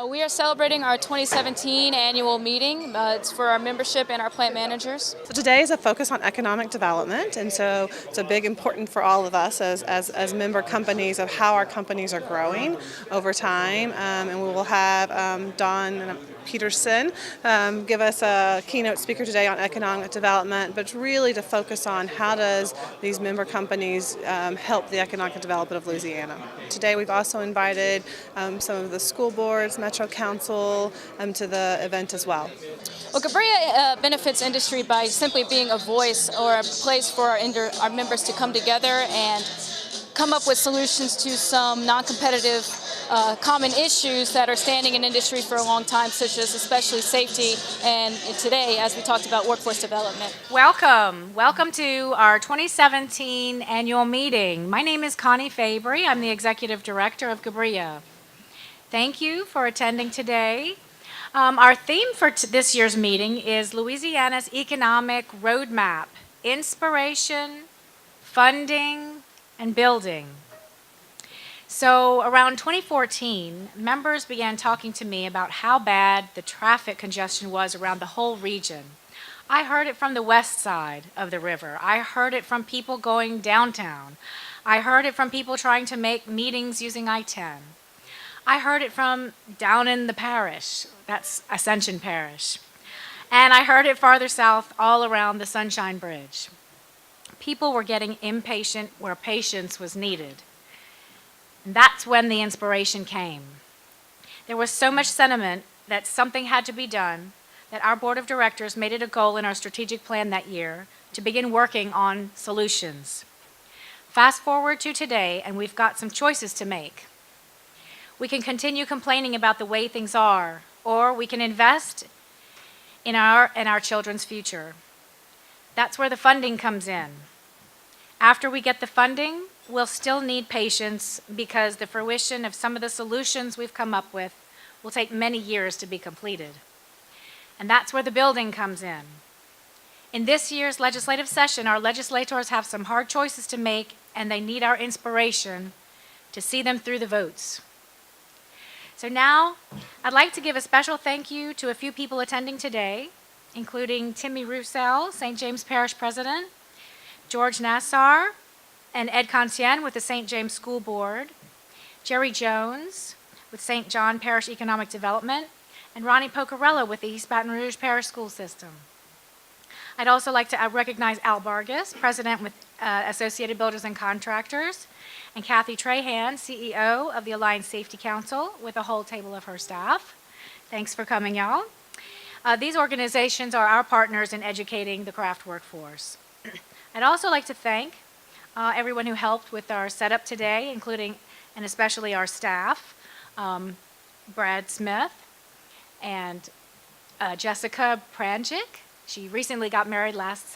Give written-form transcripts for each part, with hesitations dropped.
We are celebrating our 2017 annual meeting. It's for our membership and our plant managers. So today is a focus on economic development, and so it's a big important for all of us as member companies of how our companies are growing over time. And we will have Don Peterson give us a keynote speaker today on economic development, but really to focus on how does these member companies help the economic development of Louisiana. Today we've also invited some of the school boards, Metro Council to the event as well. Well, GBRIA benefits industry by simply being a voice or a place for our members to come together and come up with solutions to some non-competitive common issues that are standing in industry for a long time, such as especially safety and today, as we talked about, workforce development. Welcome. Welcome to our 2017 annual meeting. My name is Connie Fabry. I'm the Executive Director of GBRIA. Thank you for attending today. Our theme for this year's meeting is Louisiana's Economic Roadmap, Inspiration, Funding, and Building. So around 2014, members began talking to me about how bad the traffic congestion was around the whole region. I heard it from the west side of the river. I heard it from people going downtown. I heard it from people trying to make meetings using I-10. I heard it from down in the parish, that's Ascension Parish. And I heard it farther south all around the Sunshine Bridge. People were getting impatient where patience was needed. And that's when the inspiration came. There was so much sentiment that something had to be done that our board of directors made it a goal in our strategic plan that year to begin working on solutions. Fast forward to today, and we've got some choices to make. We can continue complaining about the way things are, or we can invest in our children's future. That's where the funding comes in. After we get the funding, we'll still need patience because the fruition of some of the solutions we've come up with will take many years to be completed. And that's where the building comes in. In this year's legislative session, our legislators have some hard choices to make, and they need our inspiration to see them through the votes. So now, I'd like to give a special thank you to a few people attending today, including Timmy Roussel, St. James Parish President, George Nassar, and Ed Conscien with the St. James School Board, Jerry Jones with St. John Parish Economic Development, and Ronnie Pocarello with the East Baton Rouge Parish School System. I'd also like to recognize Al Vargas, President with Associated Builders and Contractors, and Kathy Trahan, CEO of the Alliance Safety Council, with a whole table of her staff. Thanks for coming, y'all. These organizations are our partners in educating the craft workforce. I'd also like to thank everyone who helped with our setup today, including and especially our staff, Brad Smith and Jessica Pranjic. She recently got married last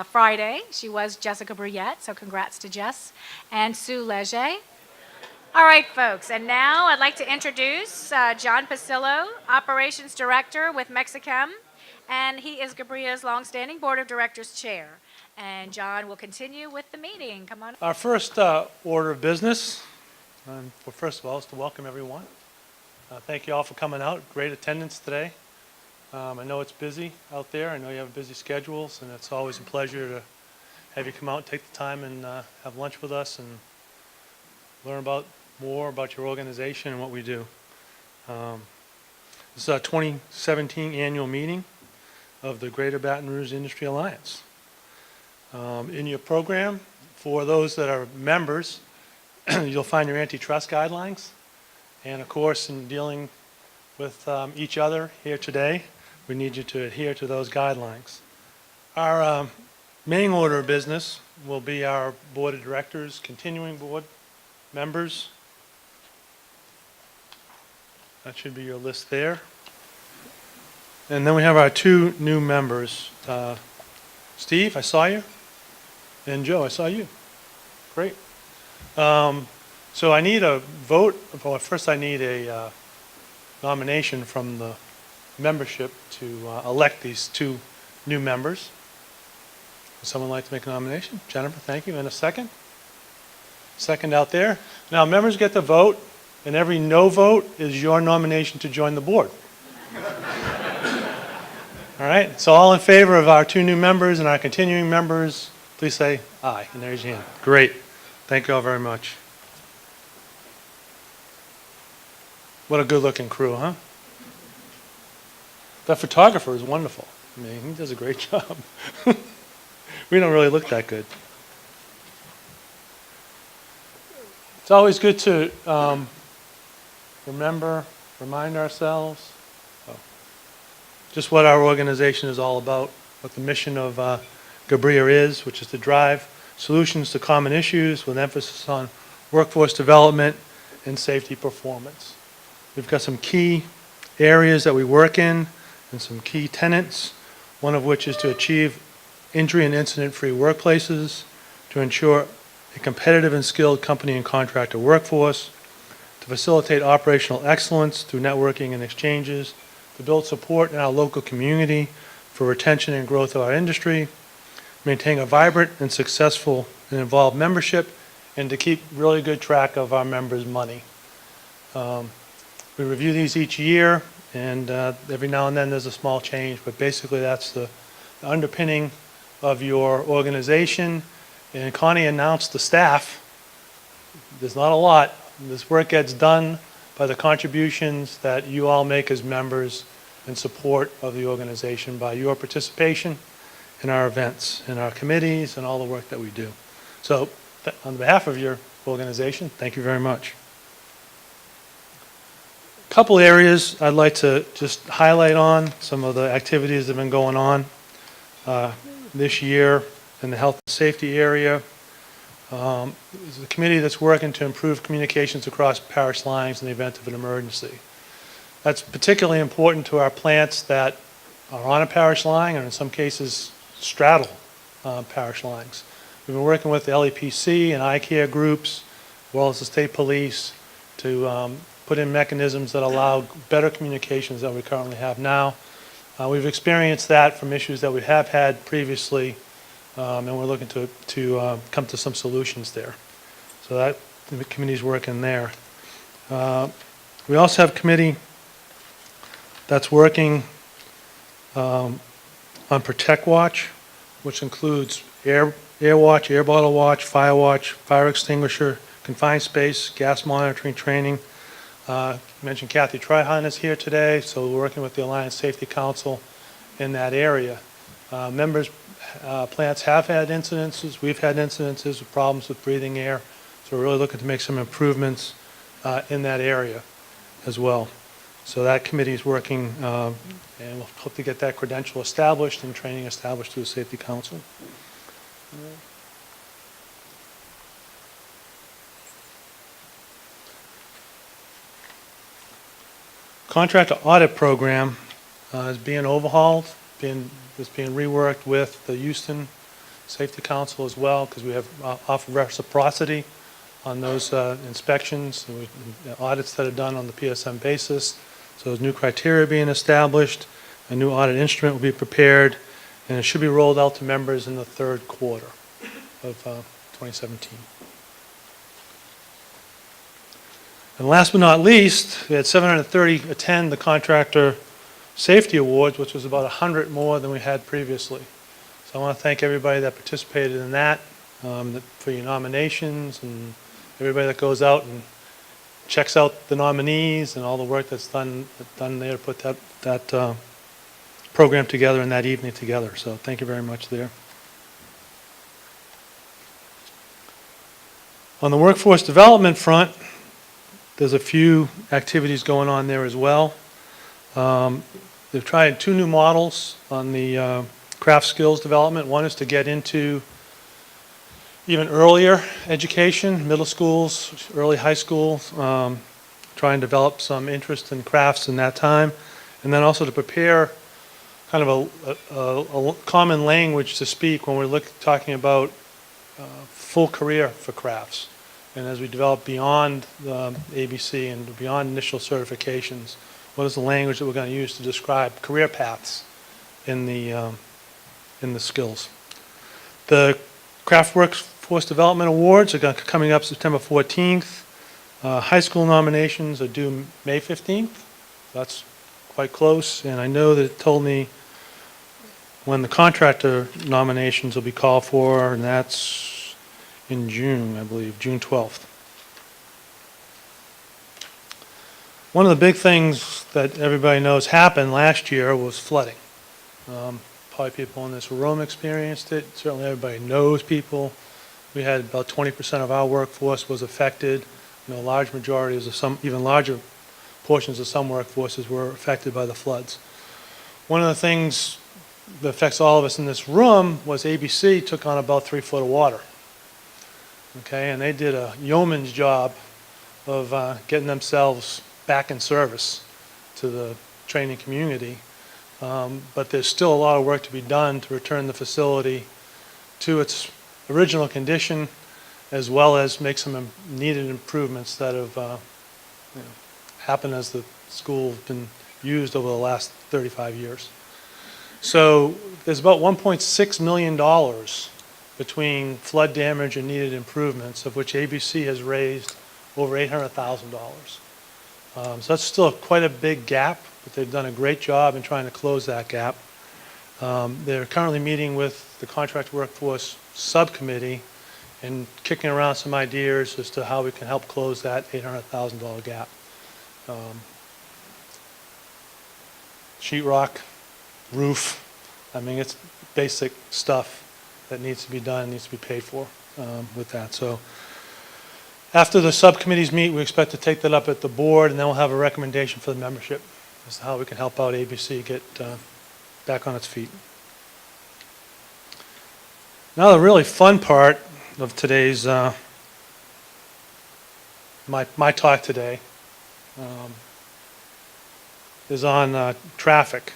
Friday. She was Jessica Briette, so congrats to Jess. And Sue Leger. All right, folks, and now I'd like to introduce John Pasillo, Operations Director with Mexichem, and he is GBRIA's longstanding Board of Directors Chair. And John will continue with the meeting. Come on. Our first order of business, first of all, is to welcome everyone. Thank you all for coming out. Great attendance today. I know it's busy out there. I know you have busy schedules, and it's always a pleasure to have you come out and take the time and have lunch with us and learn more about your organization and what we do. This is our 2017 annual meeting of the Greater Baton Rouge Industry Alliance. In your program, for those that are members, you'll find your antitrust guidelines. And of course, in dealing with each other here today, we need you to adhere to those guidelines. Our main order of business will be our board of directors, continuing board members. That should be your list there. And then we have our two new members. Steve, I saw you. And Joe, I saw you. Great. So I need a vote. Well, first I need a nomination from the membership to elect these two new members. Would someone like to make a nomination? Jennifer, thank you. And a second? Second out there. Now, members get to vote and every no vote is your nomination to join the board. All right, so all in favor of our 2 new members and our continuing members, please say aye, and there's your hand. Great. Thank you all very much. What a good-looking crew, huh? That photographer is wonderful. I mean, he does a great job. We don't really look that good. It's always good to remind ourselves just what our organization is all about, what the mission of GBRIA is, which is to drive solutions to common issues with emphasis on workforce development and safety performance. We've got some key areas that we work in and some key tenets, one of which is to achieve injury and incident-free workplaces, to ensure a competitive and skilled company and contractor workforce, to facilitate operational excellence through networking and exchanges, to build support in our local community for retention and growth of our industry, maintain a vibrant and successful and involved membership, and to keep really good track of our members' money. We review these each year, and every now and then there's a small change, but basically that's the underpinning of your organization. And Connie announced the staff. There's not a lot. This work gets done by the contributions that you all make as members in support of the organization, by your participation in our events, in our committees, and all the work that we do. So on behalf of your organization, thank you very much. A couple areas I'd like to just highlight on, some of the activities that have been going on this year in the health and safety area. There's a committee that's working to improve communications across parish lines in the event of an emergency. That's particularly important to our plants that are on a parish line, or in some cases straddle parish lines. We've been working with the LEPC and ICARE groups, as well as the state police, to put in mechanisms that allow better communications than we currently have now. We've experienced that from issues that we have had previously, and we're looking to come to some solutions there. So that the committee's working there. We also have a committee that's working on Protect Watch, which includes air watch, air bottle watch, fire extinguisher, confined space, gas monitoring training. Mentioned Kathy Trihan is here today, so we're working with the Alliance Safety Council in that area. Members' plants have had incidences. We've had incidences with problems with breathing air, so we're really looking to make some improvements in that area as well. So that committee is working, and we'll hope to get that credential established and training established through the Safety Council. Contractor audit program is being overhauled, is being reworked with the Houston Safety Council as well, because we have offered reciprocity on those inspections and audits that are done on the PSM basis. So there's new criteria being established, a new audit instrument will be prepared, and it should be rolled out to members in the third quarter of 2017. And last but not least, we had 730 attend the Contractor Safety Awards, which was about 100 more than we had previously. So I want to thank everybody that participated in that, for your nominations, and everybody that goes out and checks out the nominees and all the work that's done there to put that program together and that evening together. So thank you very much there. On the workforce development front, there's a few activities going on there as well. They've tried 2 new models on the craft skills development. One is to get into even earlier education, middle schools, early high school, try and develop some interest in crafts in that time. And then also to prepare kind of a common language to speak when we're talking about full career for crafts. And as we develop beyond ABC and beyond initial certifications, what is the language that we're going to use to describe career paths in the skills? The Craft Workforce Development Awards are coming up September 14th. High school nominations are due May 15th. That's quite close, and I know that it told me when the contractor nominations will be called for, and that's in June, I believe, June 12th. One of the big things that everybody knows happened last year was flooding. Probably people in this room experienced it. Certainly everybody knows people. We had about 20% of our workforce was affected. A large majority of some, even larger portions of some workforces were affected by the floods. One of the things that affects all of us in this room was ABC took on about 3 foot of water. Okay, and they did a yeoman's job of getting themselves back in service to the training community. But there's still a lot of work to be done to return the facility to its original condition, as well as make some needed improvements that have happened as the school has been used over the last 35 years. So there's about $1.6 million between flood damage and needed improvements, of which ABC has raised over $800,000. So that's still quite a big gap, but they've done a great job in trying to close that gap. They're currently meeting with the contract workforce subcommittee and kicking around some ideas as to how we can help close that $800,000 gap. Sheetrock, roof, I mean, it's basic stuff that needs to be done, needs to be paid for with that. So after the subcommittees meet, we expect to take that up at the board, and then we'll have a recommendation for the membership as to how we can help out ABC get back on its feet. Now the really fun part of today's, my talk today is on traffic.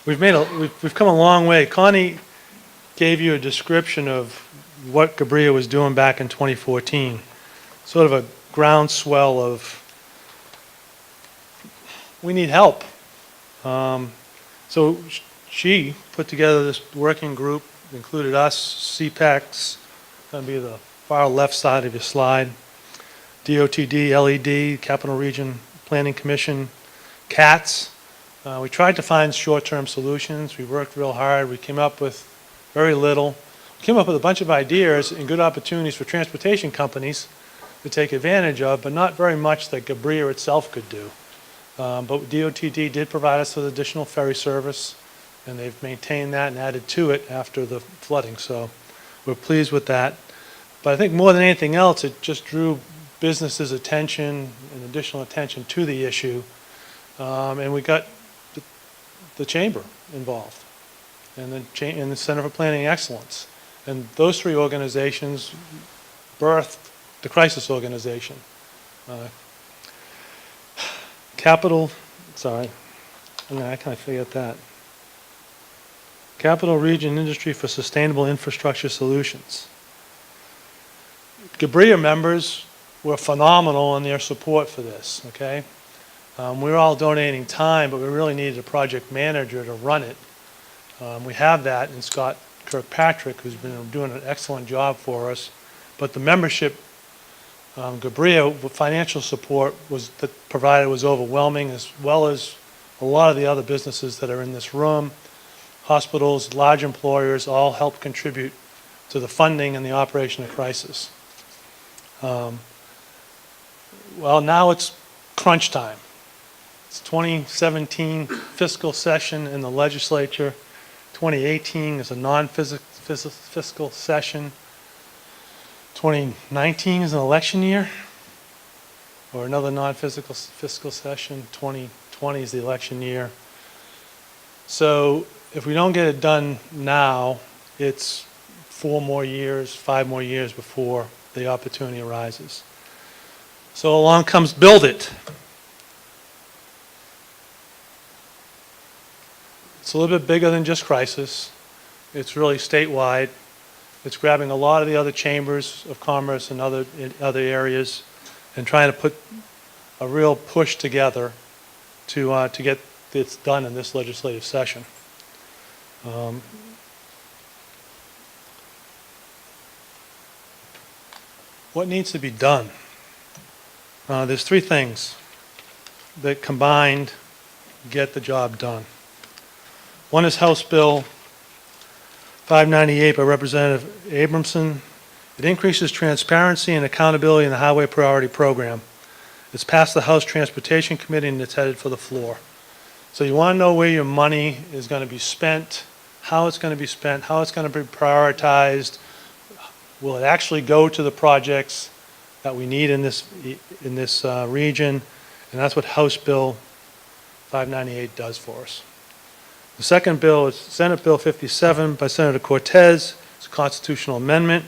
We've come a long way. Connie gave you a description of what GBRIA was doing back in 2014, sort of a groundswell of we need help. So she put together this working group, included us, CPECs, going to be the far left side of your slide, DOTD, LED, Capital Region Planning Commission, CATS. We tried to find short-term solutions. We worked real hard. We came up with very little. We came up with a bunch of ideas and good opportunities for transportation companies to take advantage of, but not very much that GBRIA itself could do. But DOTD did provide us with additional ferry service, and they've maintained that and added to it after the flooding. So we're pleased with that. But I think more than anything else, it just drew businesses' attention and additional attention to the issue. And we got the chamber involved and the Center for Planning Excellence. And those three organizations birthed the crisis organization. I kind of forget that. Capital Region Industry for Sustainable Infrastructure Solutions. GBRIA members were phenomenal in their support for this, okay? We were all donating time, but we really needed a project manager to run it. We have that in Scott Kirkpatrick, who's been doing an excellent job for us. But the membership, GBRIA financial support that provided was overwhelming, as well as a lot of the other businesses that are in this room. Hospitals, large employers, all help contribute to the funding and the operation of crisis. Well, now it's crunch time. It's 2017 fiscal session in the legislature. 2018 is a non-fiscal session. 2019 is an election year, or another non-fiscal session. 2020 is the election year. So if we don't get it done now, it's 4 more years, 5 more years before the opportunity arises. So along comes Build It. It's a little bit bigger than just crisis. It's really statewide. It's grabbing a lot of the other chambers of commerce and other areas and trying to put a real push together to get this done in this legislative session. What needs to be done? There's three things that combined get the job done. One is House Bill 598 by Representative Abramson. It increases transparency and accountability in the Highway Priority Program. It's passed the House Transportation Committee and it's headed for the floor. So you want to know where your money is going to be spent, how it's going to be spent, how it's going to be prioritized. Will it actually go to the projects that we need in this region? And that's what House Bill 598 does for us. The second bill is Senate Bill 57 by Senator Cortez. It's a constitutional amendment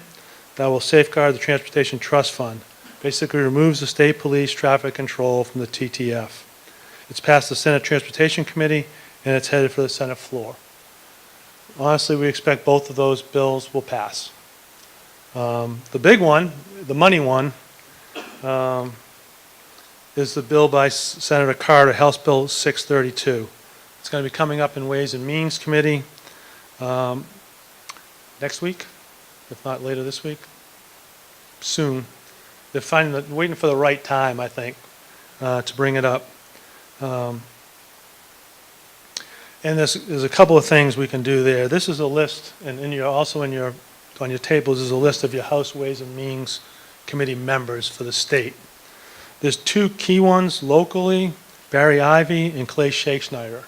that will safeguard the Transportation Trust Fund. Basically removes the state police traffic control from the TTF. It's passed the Senate Transportation Committee and it's headed for the Senate floor. Honestly, we expect both of those bills will pass. The big one, the money one, is the bill by Senator Carter, House Bill 632. It's going to be coming up in Ways and Means Committee next week, if not later this week, soon. They're waiting for the right time, I think, to bring it up. And there's a couple of things we can do there. This is a list, and on your tables is a list of your House Ways and Means Committee members for the state. There's two key ones locally, Barry Ivy and Clay Shakesnyder.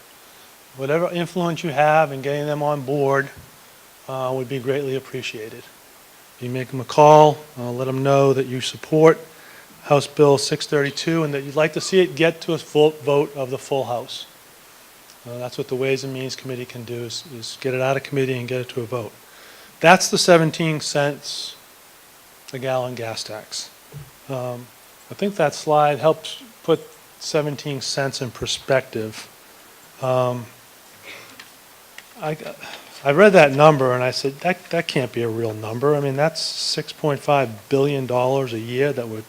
Whatever influence you have in getting them on board would be greatly appreciated. You make them a call, let them know that you support House Bill 632 and that you'd like to see it get to a full vote of the full House. That's what the Ways and Means Committee can do is get it out of committee and get it to a vote. That's the 17 cents a gallon gas tax. I think that slide helps put 17 cents in perspective. I read that number and I said, that can't be a real number. I mean, that's $6.5 billion a year that we're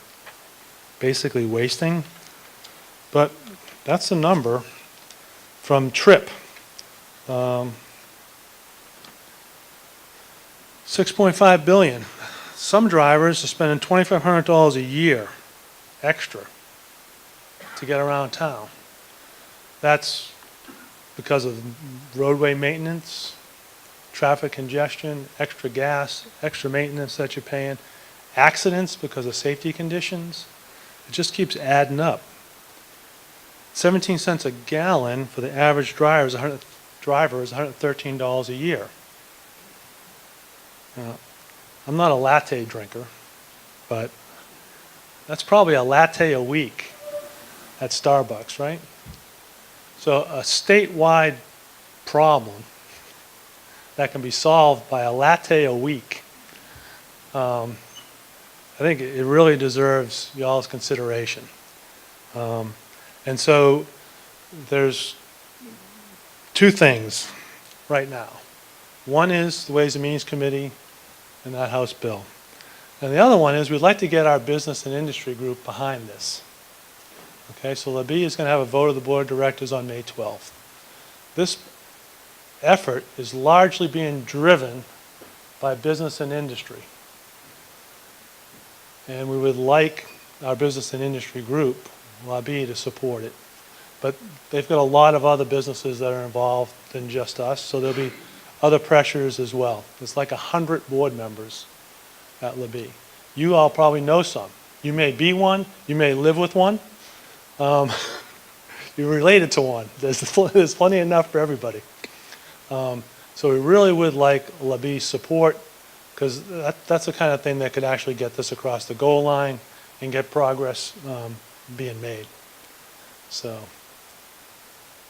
basically wasting. But that's the number from TRIP. $6.5 billion. Some drivers are spending $2,500 a year extra to get around town. That's because of roadway maintenance, traffic congestion, extra gas, extra maintenance that you're paying, accidents because of safety conditions. It just keeps adding up. 17 cents a gallon for the average driver is $113 a year. I'm not a latte drinker, but that's probably a latte a week at Starbucks, right? So a statewide problem that can be solved by a latte a week, I think it really deserves y'all's consideration. And so there's two things right now. One is the Ways and Means Committee and that House bill. And the other one is we'd like to get our business and industry group behind this. Okay, so LaBie is going to have a vote of the Board of Directors on May 12th. This effort is largely being driven by business and industry. And we would like our business and industry group, LaBie, to support it. But they've got a lot of other businesses that are involved than just us, so there'll be other pressures as well. It's like 100 board members at LaBie. You all probably know some. You may be one, you may live with one. You're related to one. There's plenty enough for everybody. So we really would like LaBie's support because that's the kind of thing that could actually get this across the goal line and get progress being made. So,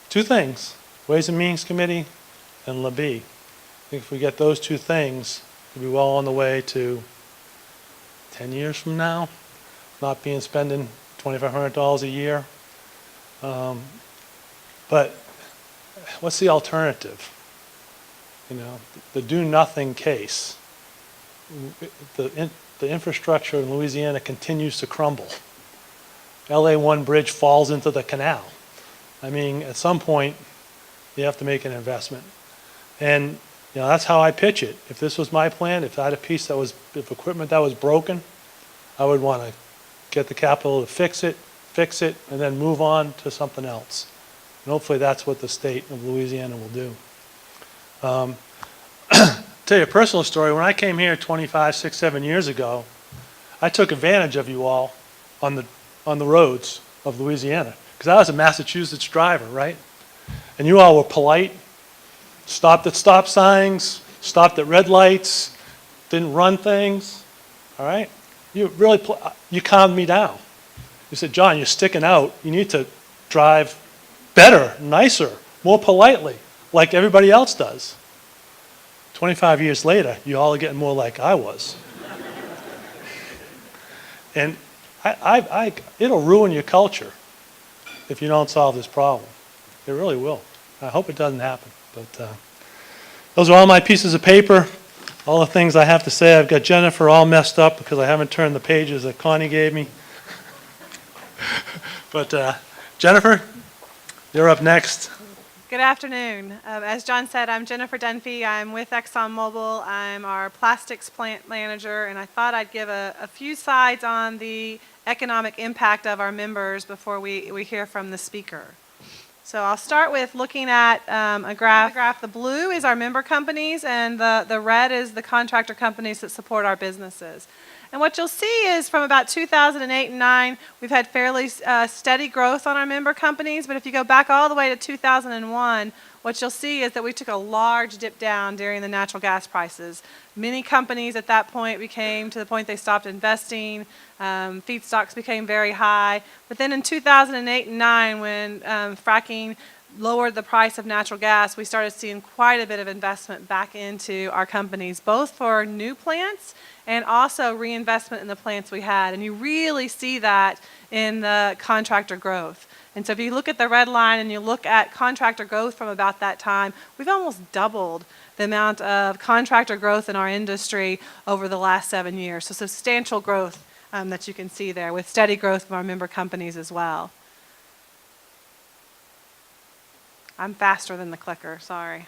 two things, Ways and Means Committee and LaBie. I think if we get those two things, we'll be well on the way to 10 years from now, not spending $2,500 a year. But what's the alternative? You know, the do-nothing case. The infrastructure in Louisiana continues to crumble. LA1 bridge falls into the canal. I mean, at some point, you have to make an investment. And you know, that's how I pitch it. If this was my plan, if I had a piece that was, if equipment that was broken, I would want to get the capital to fix it, and then move on to something else. And hopefully that's what the state of Louisiana will do. Tell you a personal story. When I came here 25, 6, 7 years ago, I took advantage of you all on the roads of Louisiana because I was a Massachusetts driver, right? And you all were polite, stopped at stop signs, stopped at red lights, didn't run things, all right? You really, you calmed me down. You said, John, you're sticking out. You need to drive better, nicer, more politely, like everybody else does. 25 years later, you all are getting more like I was. And it'll ruin your culture if you don't solve this problem. It really will. I hope it doesn't happen. But those are all my pieces of paper, all the things I have to say. I've got Jennifer all messed up because I haven't turned the pages that Connie gave me. But Jennifer, you're up next. Good afternoon. As John said, I'm Jennifer Dunphy. I'm with ExxonMobil. I'm our plastics plant manager, and I thought I'd give a few sides on the economic impact of our members before we hear from the speaker. So I'll start with looking at a graph. The blue is our member companies, and the red is the contractor companies that support our businesses. And what you'll see is from about 2008 and 9, we've had fairly steady growth on our member companies. But if you go back all the way to 2001, what you'll see is that we took a large dip down during the natural gas prices. Many companies at that point became to the point they stopped investing. Feedstocks became very high. But then in 2008 and 9, when fracking lowered the price of natural gas, we started seeing quite a bit of investment back into our companies, both for new plants and also reinvestment in the plants we had. And you really see that in the contractor growth. And so if you look at the red line and you look at contractor growth from about that time, we've almost doubled the amount of contractor growth in our industry over the last 7 years. So substantial growth that you can see there, with steady growth from our member companies as well. I'm faster than the clicker, sorry.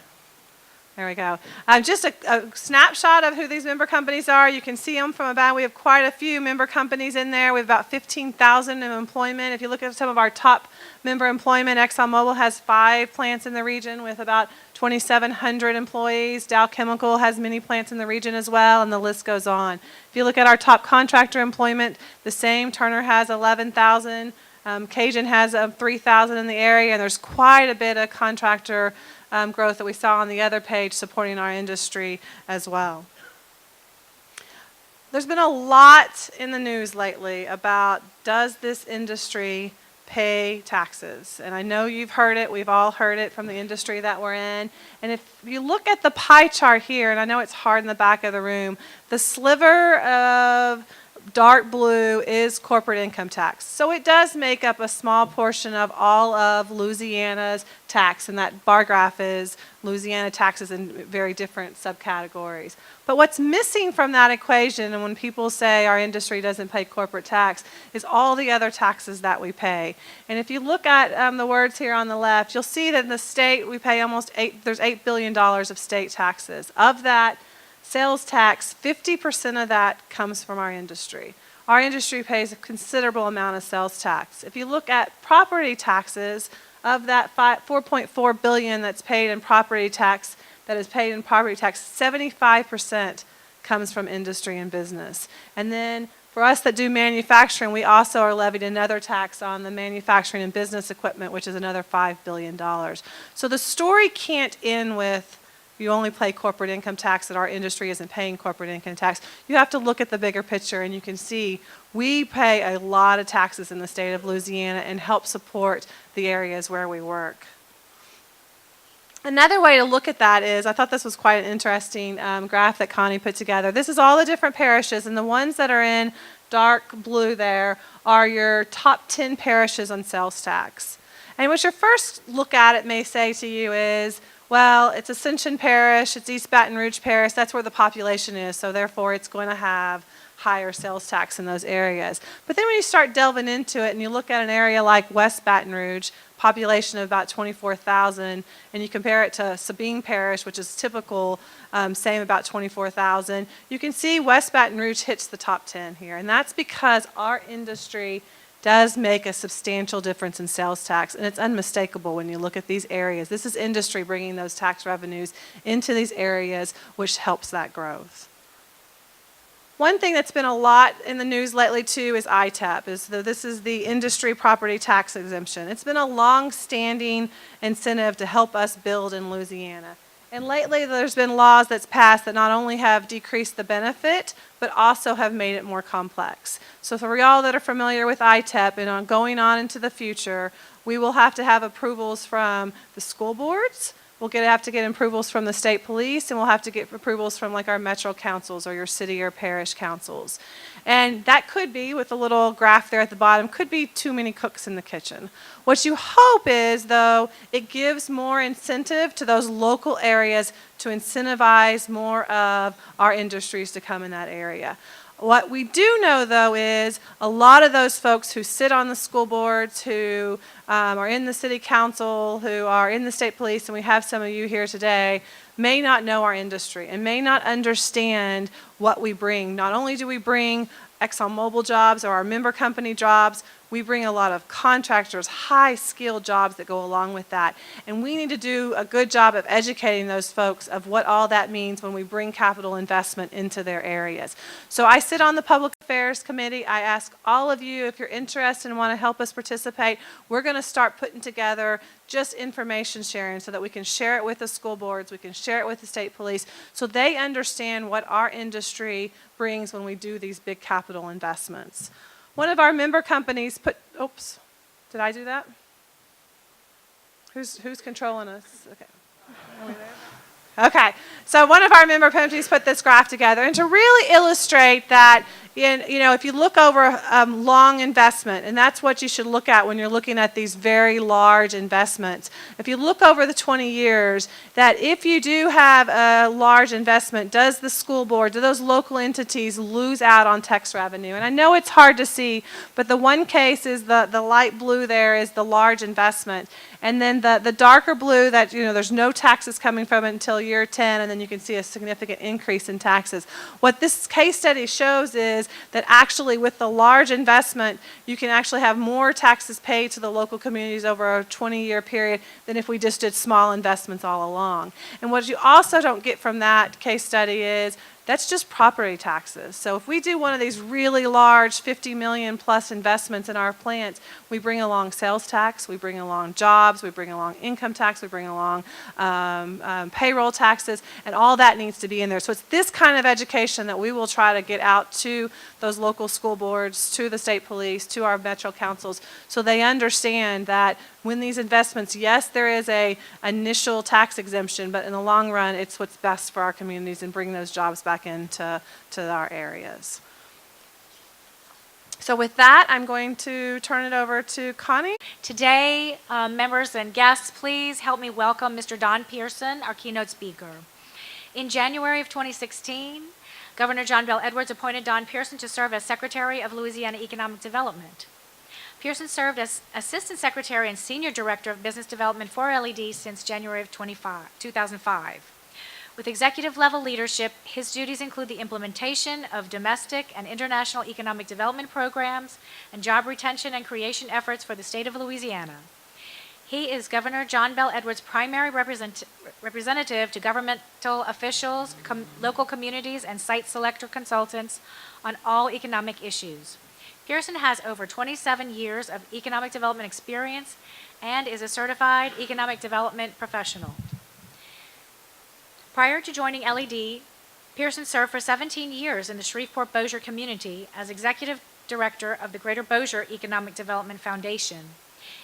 There we go. Just a snapshot of who these member companies are. You can see them from about, we have quite a few member companies in there. We have about 15,000 in employment. If you look at some of our top member employment, ExxonMobil has 5 plants in the region with about 2,700 employees. Dow Chemical has many plants in the region as well, and the list goes on. If you look at our top contractor employment, the same. Turner has 11,000. Cajun has 3,000 in the area, and there's quite a bit of contractor growth that we saw on the other page supporting our industry as well. There's been a lot in the news lately about, does this industry pay taxes? And I know you've heard it, we've all heard it from the industry that we're in. And if you look at the pie chart here, and I know it's hard in the back of the room, the sliver of dark blue is corporate income tax. So it does make up a small portion of all of Louisiana's tax, and that bar graph is Louisiana taxes in very different subcategories. But what's missing from that equation, and when people say our industry doesn't pay corporate tax, is all the other taxes that we pay. And if you look at the words here on the left, you'll see that in the state we pay there's $8 billion of state taxes. Of that, sales tax, 50% of that comes from our industry. Our industry pays a considerable amount of sales tax. If you look at property taxes, of that $4.4 billion that's paid in property tax, 75% comes from industry and business. And then for us that do manufacturing, we also are levied another tax on the manufacturing and business equipment, which is another $5 billion. So the story can't end with you only pay corporate income tax, that our industry isn't paying corporate income tax. You have to look at the bigger picture, and you can see we pay a lot of taxes in the state of Louisiana and help support the areas where we work. Another way to look at that is, I thought this was quite an interesting graph that Connie put together. This is all the different parishes, and the ones that are in dark blue there are your top 10 parishes on sales tax. And what your first look at it may say to you is, well, it's Ascension Parish, it's East Baton Rouge Parish, that's where the population is, so therefore it's going to have higher sales tax in those areas. But then when you start delving into it and you look at an area like West Baton Rouge, population of about 24,000, and you compare it to Sabine Parish, which is typical, same about 24,000, you can see West Baton Rouge hits the top 10 here. And that's because our industry does make a substantial difference in sales tax, and it's unmistakable when you look at these areas. This is industry bringing those tax revenues into these areas, which helps that growth. One thing that's been a lot in the news lately too is ITAP. This is the industry property tax exemption. It's been a long-standing incentive to help us build in Louisiana. And lately there's been laws that's passed that not only have decreased the benefit, but also have made it more complex. So for y'all that are familiar with ITEP and going on into the future, we will have to have approvals from the school boards. We'll have to get approvals from the state police, and we'll have to get approvals from like our metro councils or your city or parish councils. And that could be, with the little graph there at the bottom, could be too many cooks in the kitchen. What you hope is, though, it gives more incentive to those local areas to incentivize more of our industries to come in that area. What we do know, though, is a lot of those folks who sit on the school boards, who are in the city council, who are in the state police, and we have some of you here today, may not know our industry and may not understand what we bring. Not only do we bring ExxonMobil jobs or our member company jobs, we bring a lot of contractors, high-skilled jobs that go along with that. And we need to do a good job of educating those folks of what all that means when we bring capital investment into their areas. So I sit on the Public Affairs Committee. I ask all of you, if you're interested and want to help us participate, we're going to start putting together just information sharing so that we can share it with the school boards, we can share it with the state police, so they understand what our industry brings when we do these big capital investments. One of our member companies put, oops, did I do that? Who's controlling us? Okay. Are we there? Okay, so one of our member companies put this graph together, and to really illustrate that, if you look over long investment, and that's what you should look at when you're looking at these very large investments. If you look over the 20 years, that if you do have a large investment, does the school board, do those local entities lose out on tax revenue? And I know it's hard to see, but the one case is the light blue there is the large investment. And then the darker blue, that there's no taxes coming from it until year 10, and then you can see a significant increase in taxes. What this case study shows is that actually with the large investment, you can actually have more taxes paid to the local communities over a 20-year period than if we just did small investments all along. And what you also don't get from that case study is that's just property taxes. So if we do one of these really large 50 million plus investments in our plants, we bring along sales tax, we bring along jobs, we bring along income tax, we bring along payroll taxes, and all that needs to be in there. So it's this kind of education that we will try to get out to those local school boards, to the state police, to our metro councils, so they understand that when these investments, yes, there is a initial tax exemption, but in the long run, it's what's best for our communities and bring those jobs back into our areas. So with that, I'm going to turn it over to Connie. Today, members and guests, please help me welcome Mr. Don Pearson, our keynote speaker. In January of 2016, Governor John Bel Edwards appointed Don Pearson to serve as Secretary of Louisiana Economic Development. Pearson served as Assistant Secretary and Senior Director of Business Development for LED since January of 2005. With executive-level leadership, his duties include the implementation of domestic and international economic development programs and job retention and creation efforts for the state of Louisiana. He is Governor John Bel Edwards' primary representative to governmental officials, local communities, and site selector consultants on all economic issues. Pearson has over 27 years of economic development experience and is a certified economic development professional. Prior to joining LED, Pearson served for 17 years in the Shreveport-Bossier community as Executive Director of the Greater Bossier Economic Development Foundation.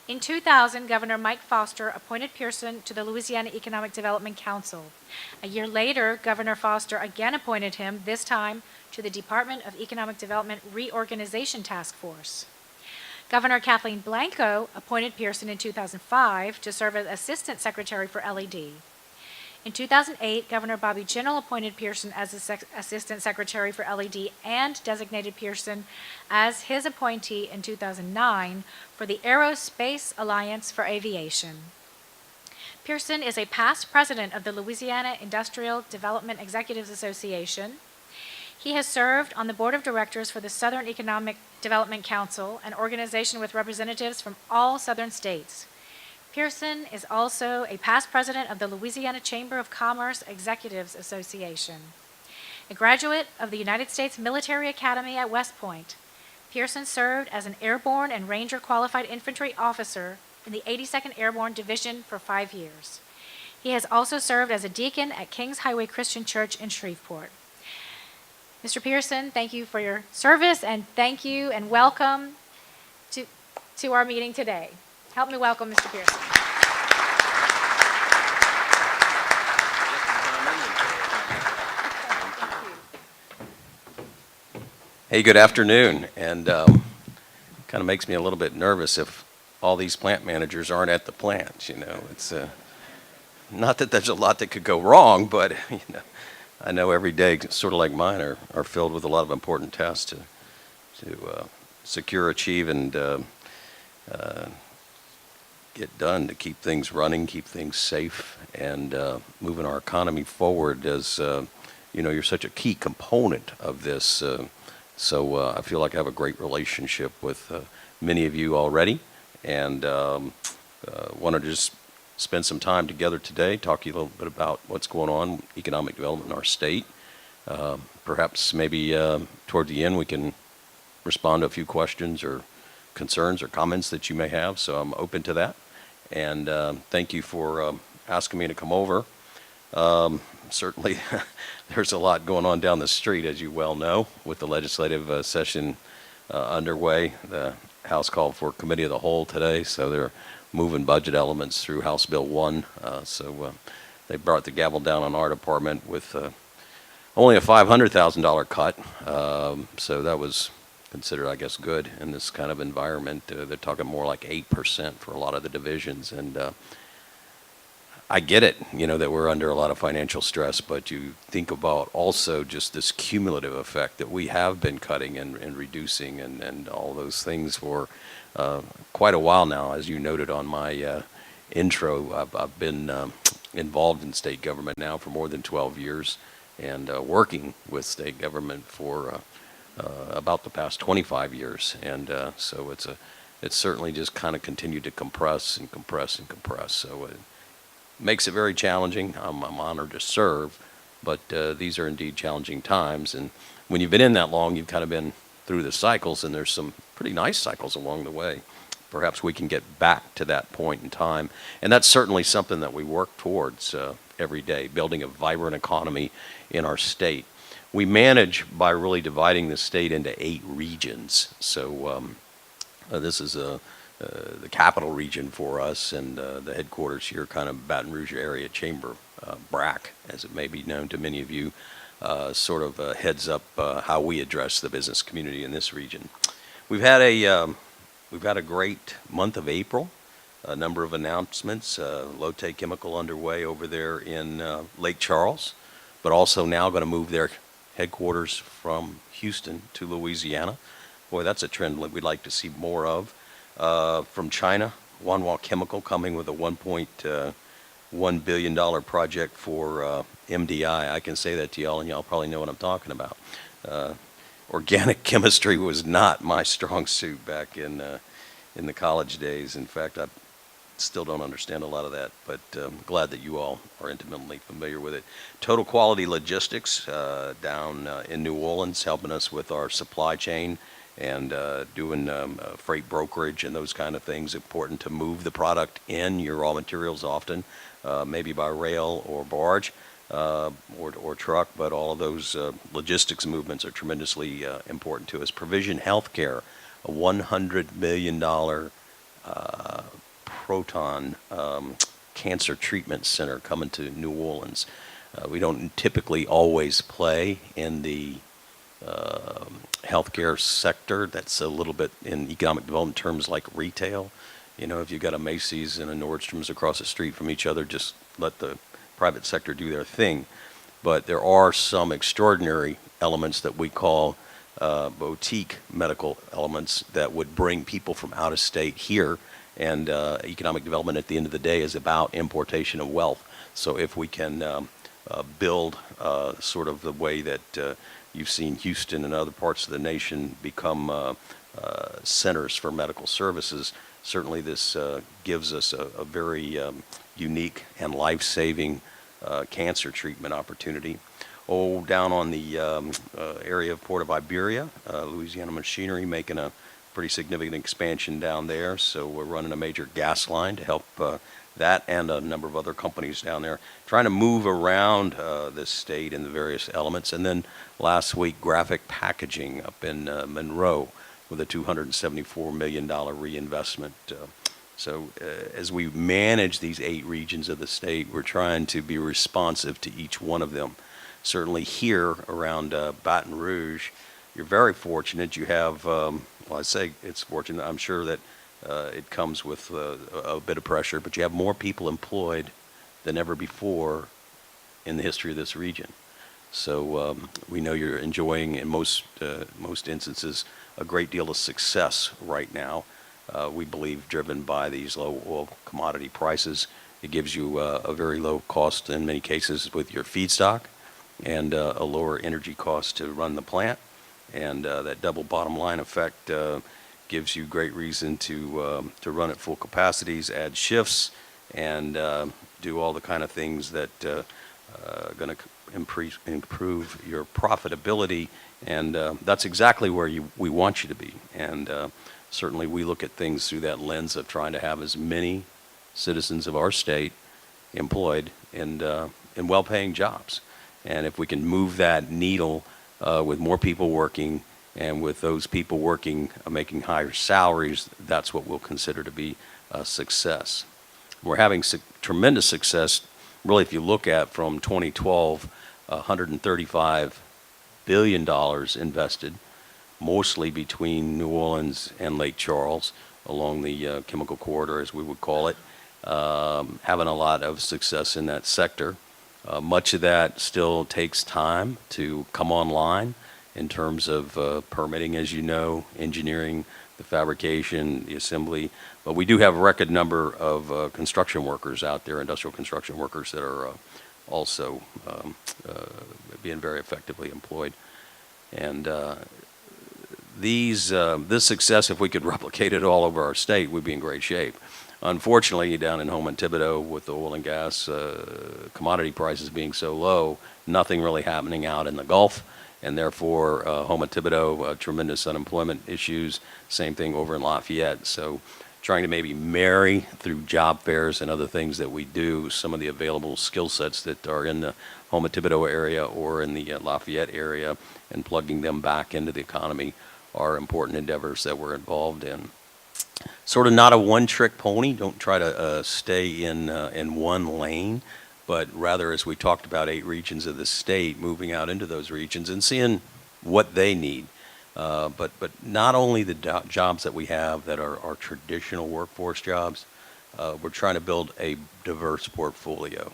In 2000, Governor Mike Foster appointed Pearson to the Louisiana Economic Development Council. A year later, Governor Foster again appointed him, this time to the Department of Economic Development Reorganization Task Force. Governor Kathleen Blanco appointed Pearson in 2005 to serve as Assistant Secretary for LED. In 2008, Governor Bobby Jindal appointed Pearson as Assistant Secretary for LED and designated Pearson as his appointee in 2009 for the Aerospace Alliance for Aviation. Pearson is a past president of the Louisiana Industrial Development Executives Association. He has served on the board of directors for the Southern Economic Development Council, an organization with representatives from all southern states. Pearson is also a past president of the Louisiana Chamber of Commerce Executives Association. A graduate of the United States Military Academy at West Point, Pearson served as an airborne and Ranger qualified infantry officer in the 82nd Airborne Division for 5 years. He has also served as a deacon at Kings Highway Christian Church in Shreveport. Mr. Pearson, thank you for your service, and thank you and welcome to our meeting today. Help me welcome Mr. Pearson. Hey, good afternoon, and kind of makes me a little bit nervous if all these plant managers aren't at the plant. You know, it's not that there's a lot that could go wrong, but you know, I know every day, sort of like mine, are filled with a lot of important tasks to secure, achieve, and get done to keep things running, keep things safe, and moving our economy forward. As you know, you're such a key component of this. So I feel like I have a great relationship with many of you already, and wanted to just spend some time together today, talk to you a little bit about what's going on, economic development in our state. Perhaps maybe toward the end we can respond to a few questions or concerns or comments that you may have, so I'm open to that. And thank you for asking me to come over. Certainly there's a lot going on down the street, as you well know, with the legislative session underway. The House called for Committee of the Whole today, so they're moving budget elements through House Bill 1. So they brought the gavel down on our department with only a $500,000 cut. So that was considered, I guess, good in this kind of environment. They're talking more like 8% for a lot of the divisions. And I get it, you know, that we're under a lot of financial stress, but you think about also just this cumulative effect that we have been cutting and reducing and all those things for quite a while now. As you noted on my intro, I've been involved in state government now for more than 12 years and working with state government for about the past 25 years. And so it's certainly just kind of continued to compress and compress and compress. So it makes it very challenging. I'm honored to serve, but these are indeed challenging times. And when you've been in that long, you've kind of been through the cycles, and there's some pretty nice cycles along the way. Perhaps we can get back to that point in time. And that's certainly something that we work towards every day, building a vibrant economy in our state. We manage by really dividing the state into 8 regions. So this is the capital region for us, and the headquarters here, kind of Baton Rouge area chamber, BRAC, as it may be known to many of you, sort of heads up how we address the business community in this region. We've had a great month of April. A number of announcements. Lotte Chemical underway over there in Lake Charles, but also now going to move their headquarters from Houston to Louisiana. Boy, that's a trend that we'd like to see more of. From China, Wanhua Chemical coming with a $1.1 billion project for MDI. I can say that to y'all, and y'all probably know what I'm talking about. Organic chemistry was not my strong suit back in the college days. In fact, I still don't understand a lot of that, but glad that you all are intimately familiar with it. Total Quality Logistics down in New Orleans, helping us with our supply chain and doing freight brokerage and those kind of things. Important to move the product in, your raw materials often, maybe by rail or barge or truck, but all of those logistics movements are tremendously important to us. Provision Healthcare, a $100 million proton cancer treatment center coming to New Orleans. We don't typically always play in the healthcare sector. That's a little bit in economic development terms like retail. You know, if you've got a Macy's and a Nordstrom's across the street from each other, just let the private sector do their thing. But there are some extraordinary elements that we call boutique medical elements that would bring people from out of state here. And economic development at the end of the day is about importation of wealth. So if we can build sort of the way that you've seen Houston and other parts of the nation become centers for medical services, certainly this gives us a very unique and life-saving cancer treatment opportunity. Oh, down on the area of Port of Iberia, Louisiana Machinery making a pretty significant expansion down there. So we're running a major gas line to help that and a number of other companies down there, trying to move around this state in the various elements. And then last week, graphic packaging up in Monroe with a $274 million reinvestment. So as we manage these 8 regions of the state, we're trying to be responsive to each one of them. Certainly here around Baton Rouge, you're very fortunate. You have, well, I say it's fortunate. I'm sure that it comes with a bit of pressure, but you have more people employed than ever before in the history of this region. So we know you're enjoying, in most instances, a great deal of success right now. We believe driven by these low oil commodity prices. It gives you a very low cost in many cases with your feedstock and a lower energy cost to run the plant. And that double bottom line effect gives you great reason to run at full capacities, add shifts, and do all the kind of things that are going to improve your profitability. And that's exactly where we want you to be. And certainly we look at things through that lens of trying to have as many citizens of our state employed in well-paying jobs. And if we can move that needle with more people working, and with those people working making higher salaries, that's what we'll consider to be a success. We're having tremendous success, really, if you look at from 2012, $135 billion invested, mostly between New Orleans and Lake Charles, along the chemical corridor, as we would call it, having a lot of success in that sector. Much of that still takes time to come online in terms of permitting, as you know, engineering, the fabrication, the assembly. But we do have a record number of construction workers out there, industrial construction workers, that are also being very effectively employed. And this success, if we could replicate it all over our state, we'd be in great shape. Unfortunately, down in home in Thibodaux, with the oil and gas commodity prices being so low, nothing really happening out in the Gulf, and therefore home in Thibodaux, tremendous unemployment issues. Same thing over in Lafayette. So trying to maybe marry through job fairs and other things that we do some of the available skill sets that are in the home in Thibodaux area or in the Lafayette area, and plugging them back into the economy are important endeavors that we're involved in. Sort of not a one-trick pony. Don't try to stay in one lane, but rather, as we talked about, 8 regions of the state, moving out into those regions and seeing what they need. But not only the jobs that we have that are our traditional workforce jobs, we're trying to build a diverse portfolio.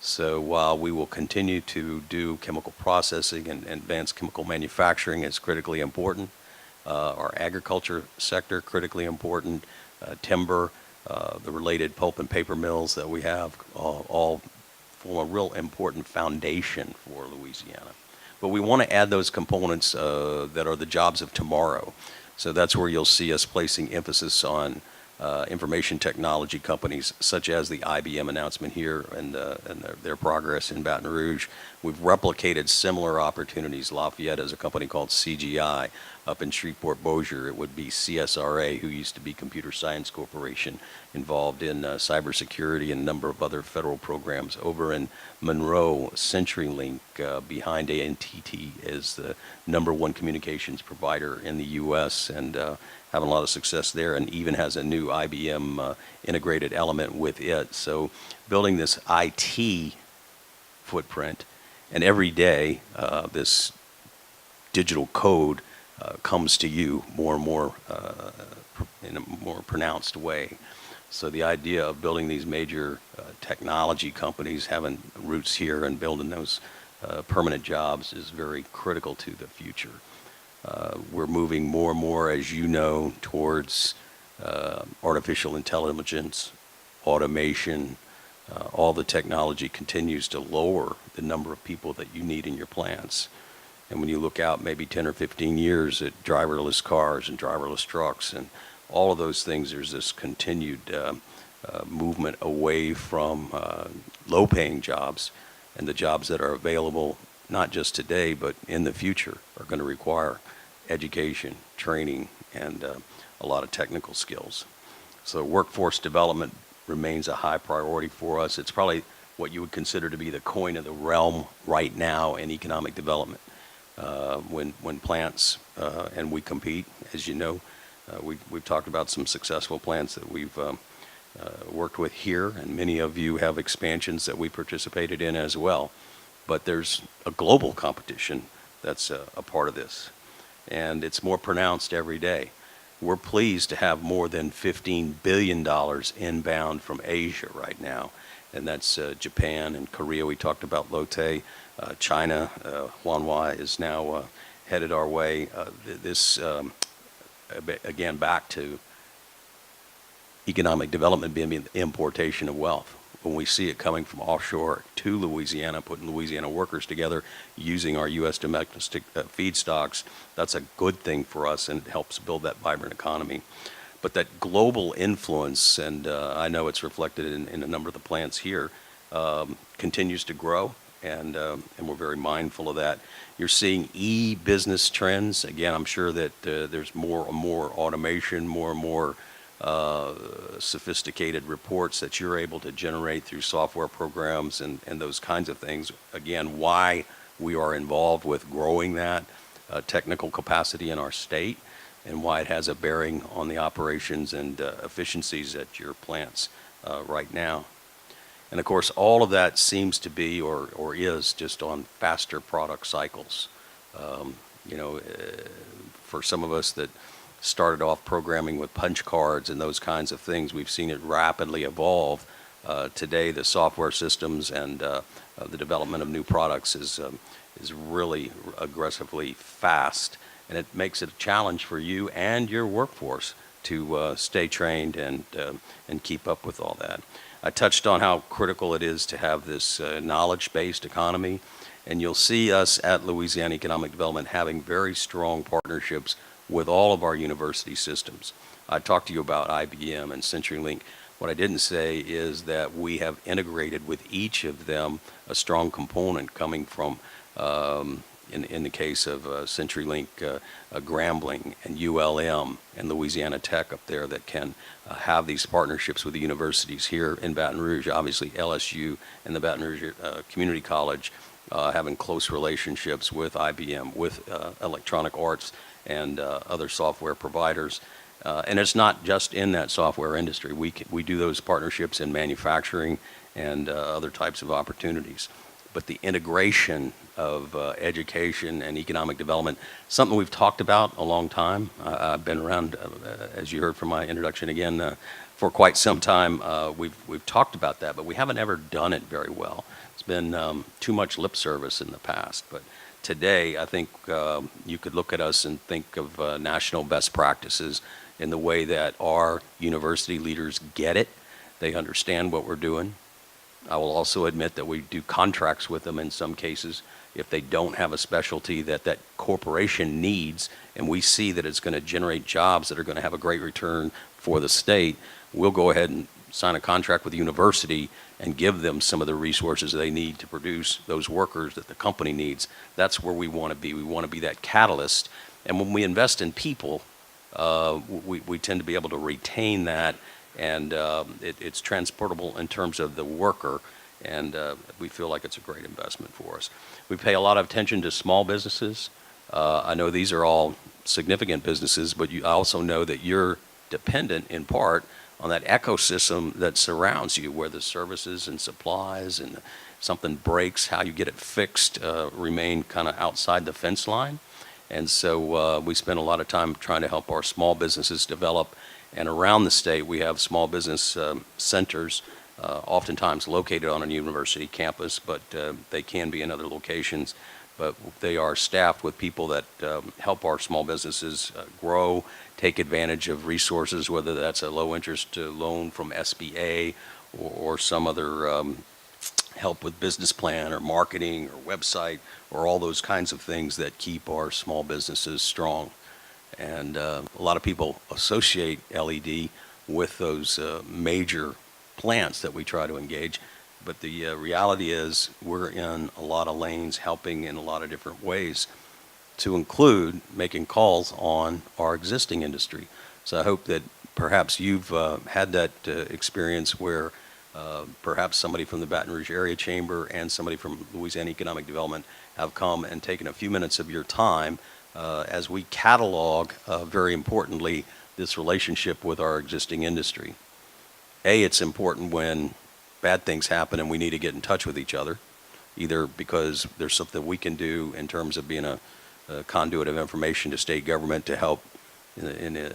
So while we will continue to do chemical processing and advanced chemical manufacturing is critically important, our agriculture sector, critically important, timber, the related pulp and paper mills that we have, all form a real important foundation for Louisiana. But we want to add those components that are the jobs of tomorrow. So that's where you'll see us placing emphasis on information technology companies, such as the IBM announcement here and their progress in Baton Rouge. We've replicated similar opportunities. Lafayette is a company called CGI. Up in Shreveport-Bossier, it would be CSRA, who used to be Computer Science Corporation, involved in cybersecurity and a number of other federal programs. Over in Monroe, CenturyLink, behind ANTT, is the #1 communications provider in the U.S., and having a lot of success there, and even has a new IBM integrated element with it. So building this IT footprint, and every day this digital code comes to you more and more in a more pronounced way. So the idea of building these major technology companies, having roots here and building those permanent jobs is very critical to the future. We're moving more and more, as you know, towards artificial intelligence, automation. All the technology continues to lower the number of people that you need in your plants. And when you look out maybe 10 or 15 years at driverless cars and driverless trucks and all of those things, there's this continued movement away from low-paying jobs, and the jobs that are available not just today but in the future are going to require education, training, and a lot of technical skills. So workforce development remains a high priority for us. It's probably what you would consider to be the coin of the realm right now in economic development. When plants, and we compete, as you know, we've talked about some successful plants that we've worked with here, and many of you have expansions that we participated in as well. But there's a global competition that's a part of this, and it's more pronounced every day. We're pleased to have more than $15 billion inbound from Asia right now, and that's Japan and Korea. We talked about Lotte. China, Huanhua is now headed our way. This, again, back to economic development being the importation of wealth. When we see it coming from offshore to Louisiana, putting Louisiana workers together, using our U.S. domestic feedstocks, that's a good thing for us, and it helps build that vibrant economy. But that global influence, and I know it's reflected in a number of the plants here, continues to grow, and we're very mindful of that. You're seeing e-business trends. Again, I'm sure that there's more and more automation, more and more sophisticated reports that you're able to generate through software programs and those kinds of things. Again, why we are involved with growing that technical capacity in our state, and why it has a bearing on the operations and efficiencies at your plants right now. And of course, all of that seems to be or is just on faster product cycles. For some of us that started off programming with punch cards and those kinds of things, we've seen it rapidly evolve. Today, the software systems and the development of new products is really aggressively fast, and it makes it a challenge for you and your workforce to stay trained and keep up with all that. I touched on how critical it is to have this knowledge-based economy, and you'll see us at Louisiana Economic Development having very strong partnerships with all of our university systems. I talked to you about IBM and CenturyLink. What I didn't say is that we have integrated with each of them a strong component coming from, in the case of CenturyLink, Grambling and ULM and Louisiana Tech up there that can have these partnerships with the universities here in Baton Rouge. Obviously, LSU and the Baton Rouge Community College having close relationships with IBM, with Electronic Arts, and other software providers. And it's not just in that software industry. We do those partnerships in manufacturing and other types of opportunities. But the integration of education and economic development, something we've talked about a long time. I've been around, as you heard from my introduction again, for quite some time. We've talked about that, but we haven't ever done it very well. It's been too much lip service in the past. But today, I think you could look at us and think of national best practices in the way that our university leaders get it. They understand what we're doing. I will also admit that we do contracts with them in some cases if they don't have a specialty that corporation needs, and we see that it's going to generate jobs that are going to have a great return for the state. We'll go ahead and sign a contract with the university and give them some of the resources they need to produce those workers that the company needs. That's where we want to be. We want to be that catalyst. And when we invest in people, we tend to be able to retain that, and it's transportable in terms of the worker, and we feel like it's a great investment for us. We pay a lot of attention to small businesses. I know these are all significant businesses, but I also know that you're dependent in part on that ecosystem that surrounds you, where the services and supplies and something breaks, how you get it fixed remain kind of outside the fence line. And so we spend a lot of time trying to help our small businesses develop. And around the state, we have small business centers, oftentimes located on a university campus, but they can be in other locations. But they are staffed with people that help our small businesses grow, take advantage of resources, whether that's a low-interest loan from SBA or some other help with business plan or marketing or website or all those kinds of things that keep our small businesses strong. And a lot of people associate LED with those major plants that we try to engage. But the reality is we're in a lot of lanes helping in a lot of different ways, to include making calls on our existing industry. So I hope that perhaps you've had that experience where perhaps somebody from the Baton Rouge Area Chamber and somebody from Louisiana Economic Development have come and taken a few minutes of your time as we catalog, very importantly, this relationship with our existing industry. It's important when bad things happen and we need to get in touch with each other, either because there's something we can do in terms of being a conduit of information to state government to help in a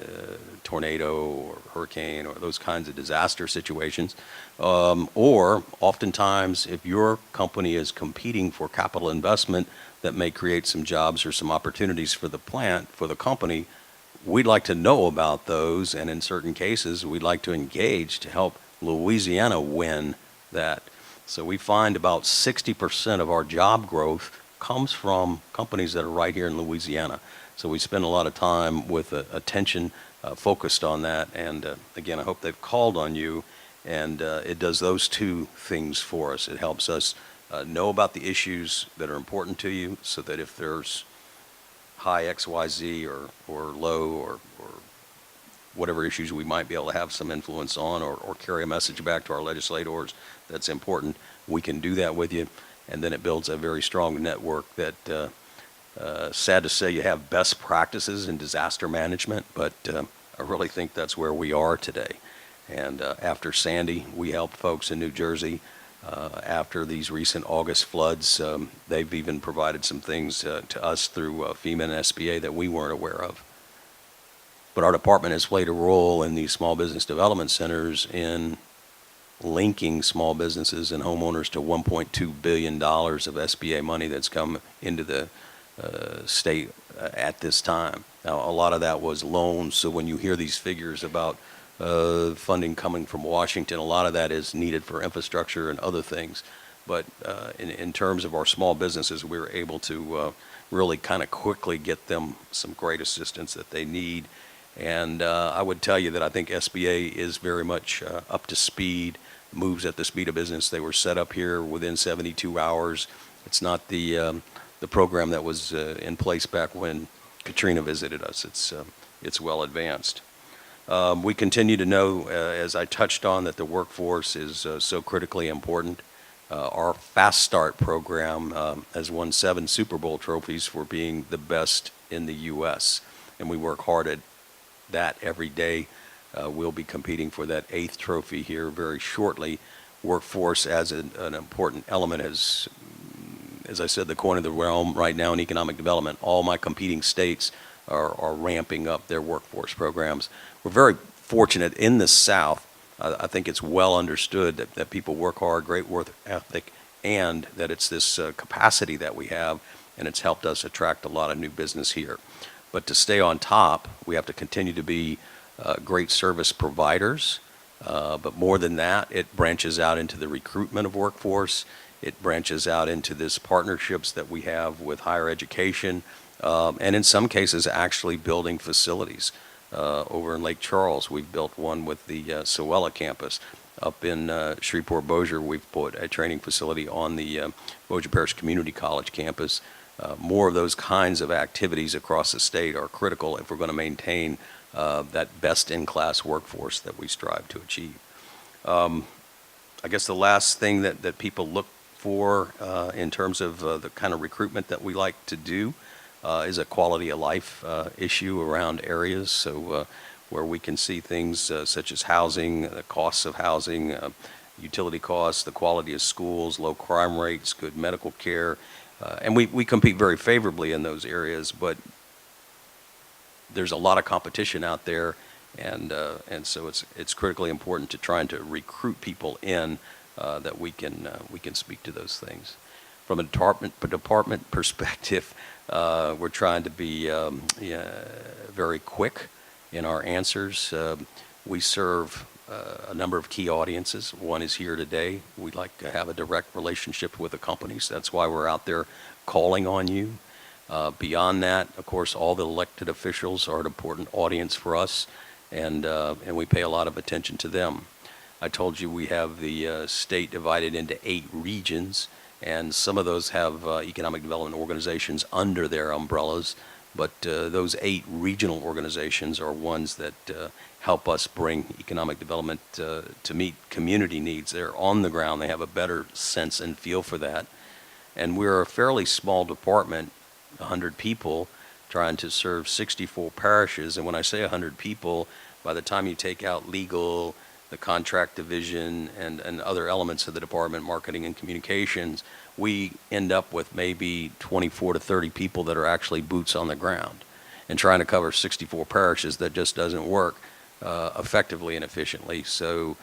tornado or hurricane or those kinds of disaster situations, or oftentimes if your company is competing for capital investment that may create some jobs or some opportunities for the plant, for the company, we'd like to know about those, and in certain cases we'd like to engage to help Louisiana win that. So we find about 60% of our job growth comes from companies that are right here in Louisiana. So we spend a lot of time with attention focused on that. And again, I hope they've called on you. And it does those two things for us. It helps us know about the issues that are important to you, so that if there's high XYZ or low or whatever issues we might be able to have some influence on or carry a message back to our legislators that's important, we can do that with you. And then it builds a very strong network that, sad to say, you have best practices in disaster management, but I really think that's where we are today. And after Sandy, we helped folks in New Jersey. After these recent August floods, they've even provided some things to us through FEMA and SBA that we weren't aware of. But our department has played a role in these small business development centers in linking small businesses and homeowners to $1.2 billion of SBA money that's come into the state at this time. Now, a lot of that was loans, so when you hear these figures about funding coming from Washington, a lot of that is needed for infrastructure and other things. But in terms of our small businesses, we were able to really kind of quickly get them some great assistance that they need. And I would tell you that I think SBA is very much up to speed, moves at the speed of business. They were set up here within 72 hours. It's not the program that was in place back when Katrina visited us. It's well advanced. We continue to know, as I touched on, that the workforce is so critically important. Our Fast Start program has won 7 Super Bowl trophies for being the best in the U.S., and we work hard at that every day. We'll be competing for that 8th trophy here very shortly. Workforce as an important element, as I said, the coin of the realm right now in economic development. All my competing states are ramping up their workforce programs. We're very fortunate in the South. I think it's well understood that people work hard, great work ethic, and that it's this capacity that we have, and it's helped us attract a lot of new business here. But to stay on top, we have to continue to be great service providers. But more than that, it branches out into the recruitment of workforce. It branches out into this partnerships that we have with higher education, and in some cases actually building facilities. Over in Lake Charles, we've built one with the Sewella campus. Up in Shreveport-Bossier, we've put a training facility on the Bossier Parish Community College campus. More of those kinds of activities across the state are critical if we're going to maintain that best-in-class workforce that we strive to achieve. I guess the last thing that people look for in terms of the kind of recruitment that we like to do is a quality of life issue around areas. So where we can see things such as housing, the costs of housing, utility costs, the quality of schools, low crime rates, good medical care. And we compete very favorably in those areas, but there's a lot of competition out there, and so it's critically important to trying to recruit people in that we can speak to those things. From a department perspective, we're trying to be very quick in our answers. We serve a number of key audiences. One is here today. We'd like to have a direct relationship with the companies. That's why we're out there calling on you. Beyond that, of course, all the elected officials are an important audience for us, and we pay a lot of attention to them. I told you we have the state divided into 8 regions, and some of those have economic development organizations under their umbrellas, but those 8 regional organizations are ones that help us bring economic development to meet community needs. They're on the ground. They have a better sense and feel for that. And we're a fairly small department, 100 people, trying to serve 64 parishes. And when I say 100 people, by the time you take out legal, the contract division, and other elements of the department, marketing and communications, we end up with maybe 24 to 30 people that are actually boots on the ground. And trying to cover 64 parishes, that just doesn't work effectively and efficiently. So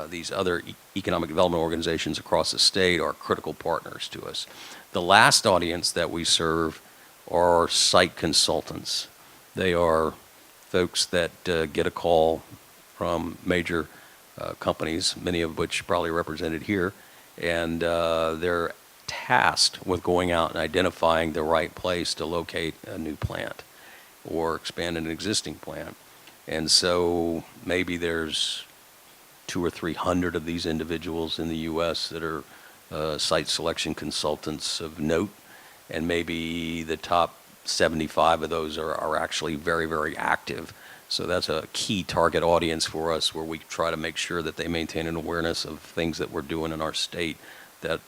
these other economic development organizations across the state are critical partners to us. The last audience that we serve are site consultants. They are folks that get a call from major companies, many of which probably represented here, and they're tasked with going out and identifying the right place to locate a new plant or expand an existing plant. And so maybe there's 200 or 300 of these individuals in the U.S. that are site selection consultants of note, and maybe the top 75 of those are actually very, very active. So that's a key target audience for us, where we try to make sure that they maintain an awareness of things that we're doing in our state that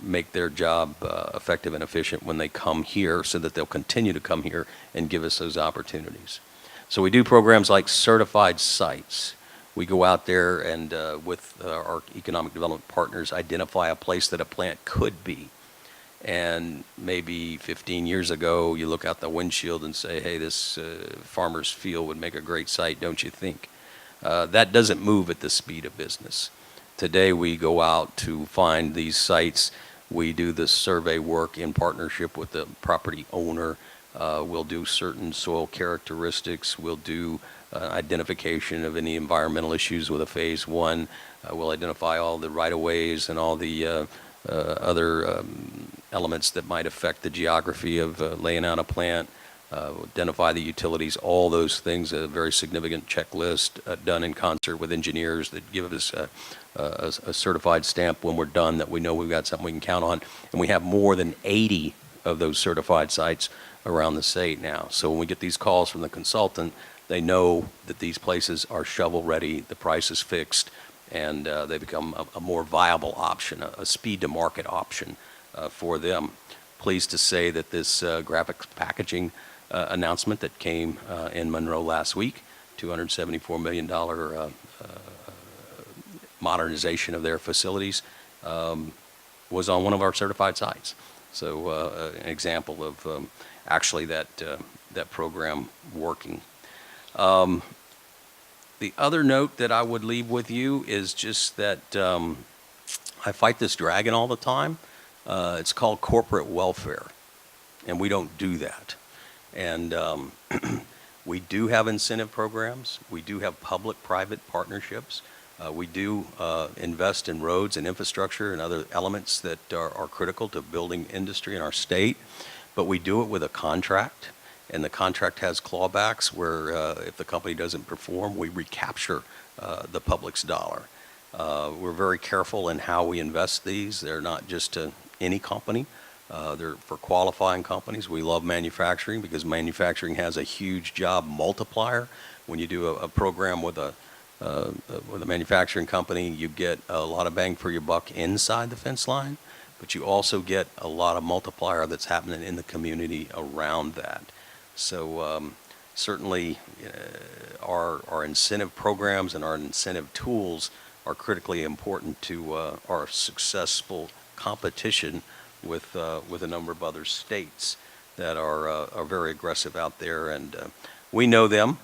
make their job effective and efficient when they come here, so that they'll continue to come here and give us those opportunities. So we do programs like certified sites. We go out there and with our economic development partners identify a place that a plant could be. And maybe 15 years ago, you look out the windshield and say, hey, this farmer's field would make a great site, don't you think? That doesn't move at the speed of business. Today, we go out to find these sites. We do the survey work in partnership with the property owner. We'll do certain soil characteristics. We'll do identification of any environmental issues with a phase 1. We'll identify all the right-of-ways and all the other elements that might affect the geography of laying out a plant, identify the utilities, all those things, a very significant checklist done in concert with engineers that give us a certified stamp when we're done, that we know we've got something we can count on. And we have more than 80 of those certified sites around the state now. So when we get these calls from the consultant, they know that these places are shovel-ready, the price is fixed, and they become a more viable option, a speed-to-market option for them. Pleased to say that this graphics packaging announcement that came in Monroe last week, $274 million modernization of their facilities, was on one of our certified sites. So an example of actually that program working. The other note that I would leave with you is just that I fight this dragon all the time. It's called corporate welfare, and we don't do that. And we do have incentive programs. We do have public-private partnerships. We do invest in roads and infrastructure and other elements that are critical to building industry in our state, but we do it with a contract. And the contract has clawbacks where if the company doesn't perform, we recapture the public's dollar. We're very careful in how we invest these. They're not just to any company. They're for qualifying companies. We love manufacturing because manufacturing has a huge job multiplier. When you do a program with a manufacturing company, you get a lot of bang for your buck inside the fence line, but you also get a lot of multiplier that's happening in the community around that. So certainly our incentive programs and our incentive tools are critically important to our successful competition with a number of other states. that are very aggressive out there, and we know them.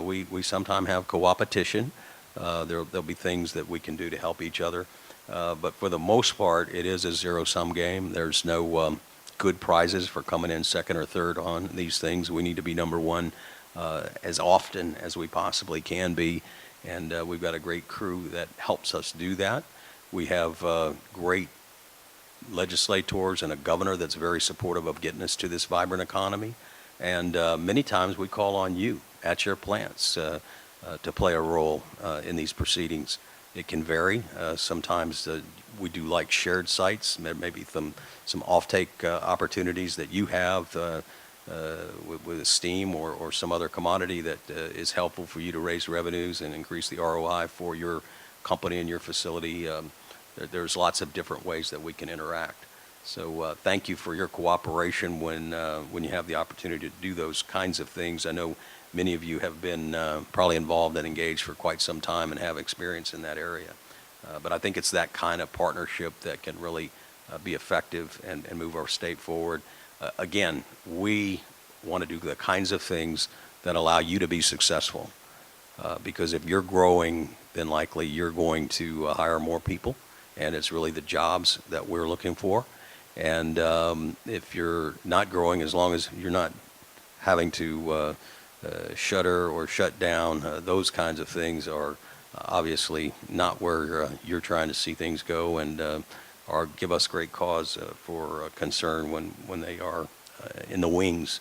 We sometimes have co-opetition. There'll be things that we can do to help each other. But for the most part, it is a zero-sum game. There's no good prizes for coming in second or third on these things. We need to be number one as often as we possibly can be. And we've got a great crew that helps us do that. We have great legislators and a governor that's very supportive of getting us to this vibrant economy. And many times we call on you at your plants to play a role in these proceedings. It can vary. Sometimes we do like shared sites, maybe some offtake opportunities that you have with steam or some other commodity that is helpful for you to raise revenues and increase the ROI for your company and your facility. There's lots of different ways that we can interact. So thank you for your cooperation when you have the opportunity to do those kinds of things. I know many of you have been probably involved and engaged for quite some time and have experience in that area. But I think it's that kind of partnership that can really be effective and move our state forward. Again, we want to do the kinds of things that allow you to be successful. Because if you're growing, then likely you're going to hire more people, and it's really the jobs that we're looking for. And if you're not growing, as long as you're not having to shutter or shut down, those kinds of things are obviously not where you're trying to see things go, and or give us great cause for concern when they are in the wings.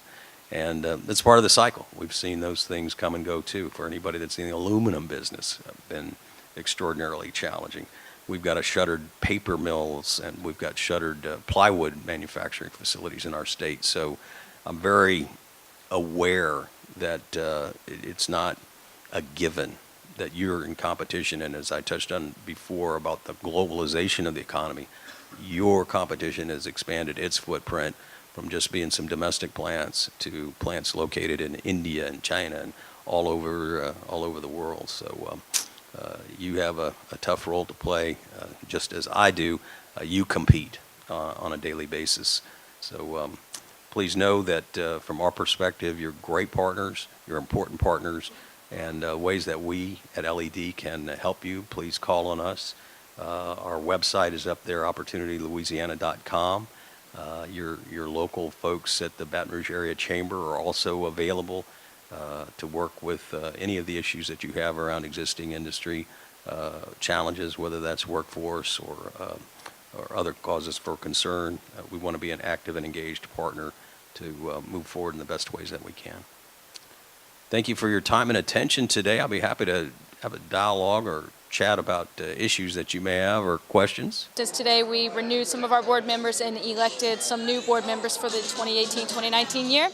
And it's part of the cycle. We've seen those things come and go too. For anybody that's in the aluminum business, been extraordinarily challenging. We've got a shuttered paper mills, and we've got shuttered plywood manufacturing facilities in our state. So I'm very aware that it's not a given that you're in competition. And as I touched on before about the globalization of the economy, your competition has expanded its footprint from just being some domestic plants to plants located in India and China and all over the world. So you have a tough role to play, just as I do. You compete on a daily basis. So please know that from our perspective, you're great partners, you're important partners, and ways that we at LED can help you, please call on us. Our website is up there, opportunitylouisiana.com. Your local folks at the Baton Rouge Area Chamber are also available to work with any of the issues that you have around existing industry challenges, whether that's workforce or other causes for concern. We want to be an active and engaged partner to move forward in the best ways that we can. Thank you for your time and attention today. I'll be happy to have a dialogue or chat about issues that you may have or questions. Just today we renewed some of our board members and elected some new board members for the 2018-2019 year.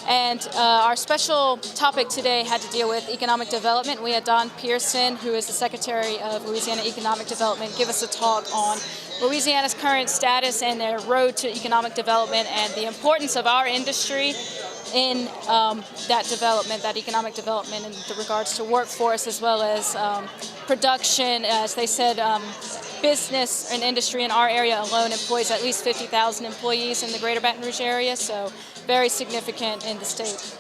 And our special topic today had to deal with economic development. We had Don Pearson, who is the Secretary of Louisiana Economic Development, give us a talk on Louisiana's current status and their road to economic development and the importance of our industry in that development, that economic development in regards to workforce as well as production. As they said, business and industry in our area alone employs at least 50,000 employees in the greater Baton Rouge area, so very significant in the state.